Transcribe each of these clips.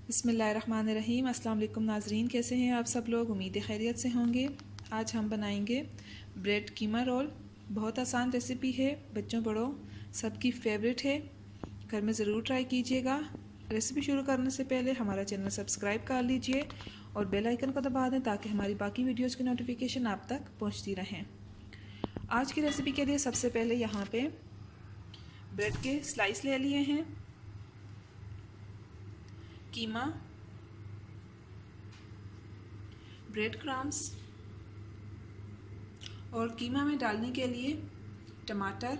बिस्मिल्लाहिर्रहमानिर्रहीम। अस्सलाम वालेकुम नाजरीन, कैसे हैं आप सब लोग? उम्मीद खैरियत से होंगे। आज हम बनाएंगे ब्रेड कीमा रोल। बहुत आसान रेसिपी है, बच्चों बड़ों सबकी फेवरेट है। घर में ज़रूर ट्राई कीजिएगा। रेसिपी शुरू करने से पहले हमारा चैनल सब्सक्राइब कर लीजिए और बेल आइकन को दबा दें ताकि हमारी बाकी वीडियोज़ की नोटिफिकेशन आप तक पहुँचती रहें। आज की रेसिपी के लिए सबसे पहले यहाँ पे ब्रेड के स्लाइस ले लिए हैं, कीमा, ब्रेड क्रम्स और कीमा में डालने के लिए टमाटर,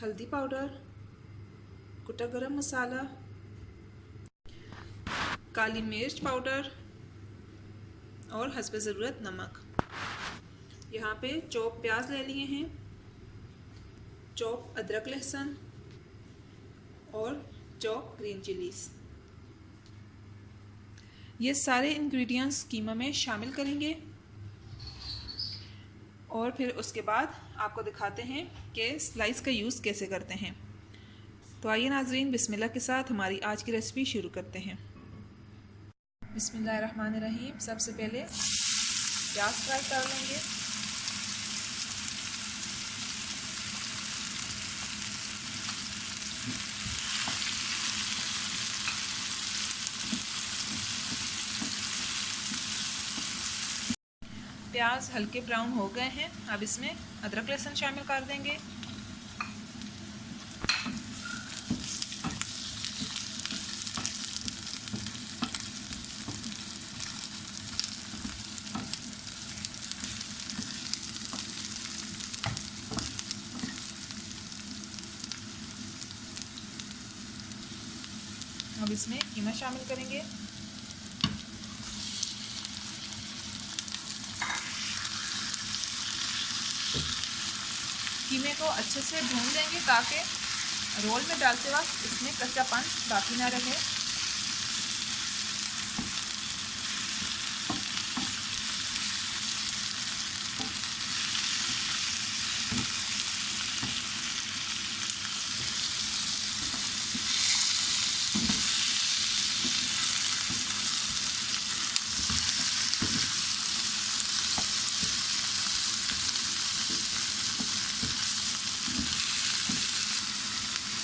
हल्दी पाउडर, कुटा गरम मसाला, काली मिर्च पाउडर और हस्ब ज़रूरत नमक। यहाँ पे चॉप प्याज ले लिए हैं, चॉप अदरक लहसुन और चॉप ग्रीन चिलीज़। ये सारे इंग्रेडिएंट्स कीमा में शामिल करेंगे और फिर उसके बाद आपको दिखाते हैं कि स्लाइस का यूज़ कैसे करते हैं। तो आइए नाजरीन, बिस्मिल्लाह के साथ हमारी आज की रेसिपी शुरू करते हैं। बिस्मिल्लाहिर्रहमानिर्रहीम। सबसे पहले प्याज फ्राई कर लेंगे। प्याज हल्के ब्राउन हो गए हैं, अब इसमें अदरक लहसुन शामिल कर देंगे। अब इसमें कीमा शामिल करेंगे। कीमे को अच्छे से भून लेंगे ताकि रोल में डालते वक्त इसमें कच्चापन बाकी ना रहे।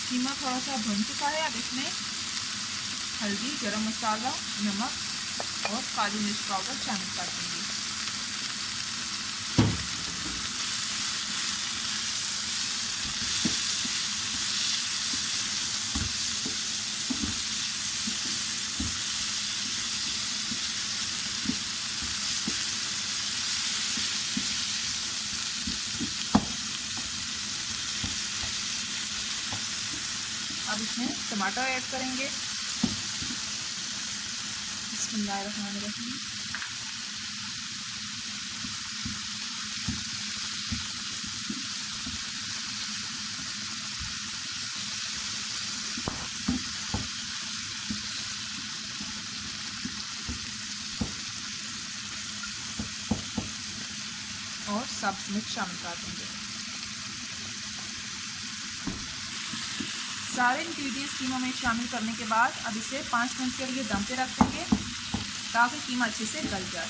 कीमा थोड़ा सा भुन चुका है, अब इसमें हल्दी, गरम मसाला, नमक और काली मिर्च पाउडर शामिल कर देंगे। अब इसमें टमाटर ऐड करेंगे। बिस्मिल्लाहिर्रहमानिर्रहीम। और सब्ज़ मिर्च शामिल कर देंगे। सारे इंग्रेडिएंट्स कीमा में शामिल करने के बाद अब इसे 5 मिनट के लिए दम पे रख देंगे ताकि कीमा अच्छे से गल जाए।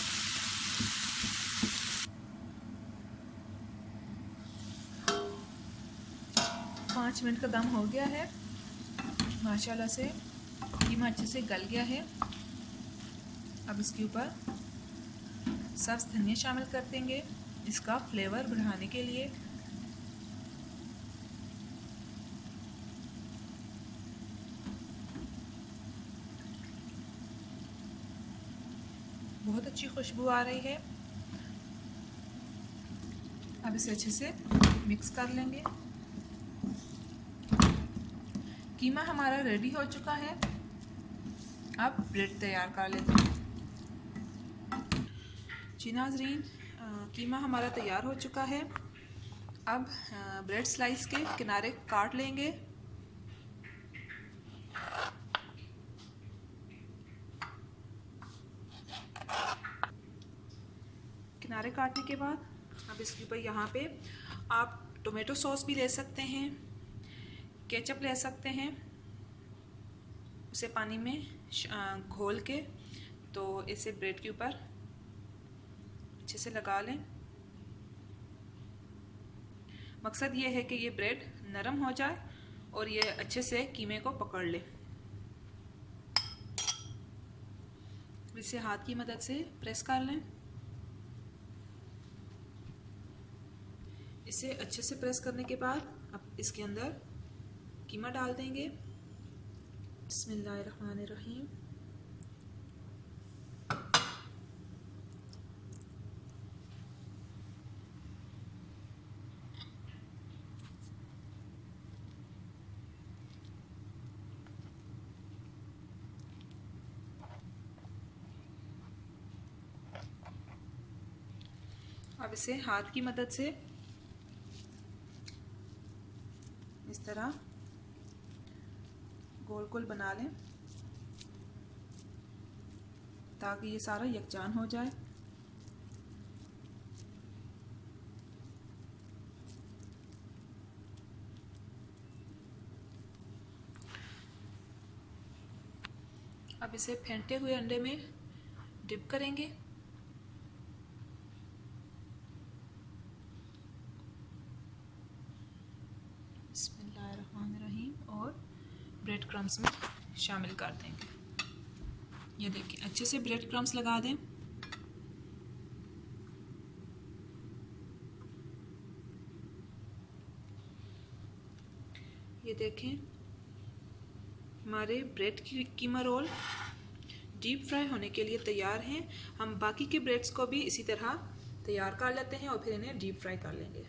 पाँच मिनट का दम हो गया है, माशाल्लाह से कीमा अच्छे से गल गया है। अब इसके ऊपर सब्ज़ धनिया शामिल कर देंगे इसका फ्लेवर बढ़ाने के लिए। बहुत अच्छी खुशबू आ रही है। अब इसे अच्छे से मिक्स कर लेंगे। कीमा हमारा रेडी हो चुका है, अब ब्रेड तैयार कर लेते हैं। जी नाज़रीन, कीमा हमारा तैयार हो चुका है। अब ब्रेड स्लाइस के किनारे काट लेंगे। किनारे काटने के बाद अब इसके ऊपर यहाँ पे आप टोमेटो सॉस भी ले सकते हैं, केचप ले सकते हैं, उसे पानी में घोल के, तो इसे ब्रेड के ऊपर अच्छे से लगा लें। मकसद ये है कि ये ब्रेड नरम हो जाए और ये अच्छे से कीमे को पकड़ ले। इसे हाथ की मदद से प्रेस कर लें। इसे अच्छे से प्रेस करने के बाद अब इसके अंदर कीमा डाल देंगे। बिस्मिल्लाहिर्रहमानिर्रहीम। अब इसे हाथ की मदद से इस तरह गोल गोल बना लें ताकि ये सारा यकजान हो जाए। अब इसे फेंटे हुए अंडे में डिप करेंगे। बिस्मिल्लाहिर्रहमानिर्रहीम और ब्रेड क्रम्स में शामिल कर देंगे। ये देखिए अच्छे से ब्रेड क्रम्स लगा दें। ये देखें हमारे ब्रेड की कीमा रोल डीप फ्राई होने के लिए तैयार हैं। हम बाकी के ब्रेड्स को भी इसी तरह तैयार कर लेते हैं और फिर इन्हें डीप फ्राई कर लेंगे।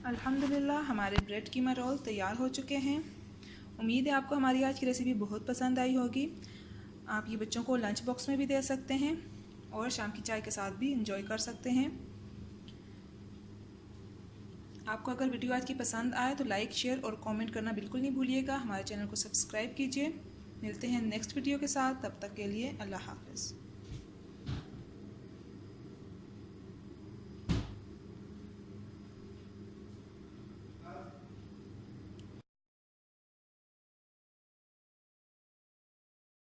अल्हम्दुलिल्लाह हमारे ब्रेड कीमा रोल तैयार हो चुके हैं। उम्मीद है आपको हमारी आज की रेसिपी बहुत पसंद आई होगी। आप ये बच्चों को लंच बॉक्स में भी दे सकते हैं और शाम की चाय के साथ भी इंजॉय कर सकते हैं। आपको अगर वीडियो आज की पसंद आए तो लाइक, शेयर और कमेंट करना बिल्कुल नहीं भूलिएगा। हमारे चैनल को सब्सक्राइब कीजिए। मिलते हैं नेक्स्ट वीडियो के साथ, तब तक के लिए अल्लाह हाफ़िज़।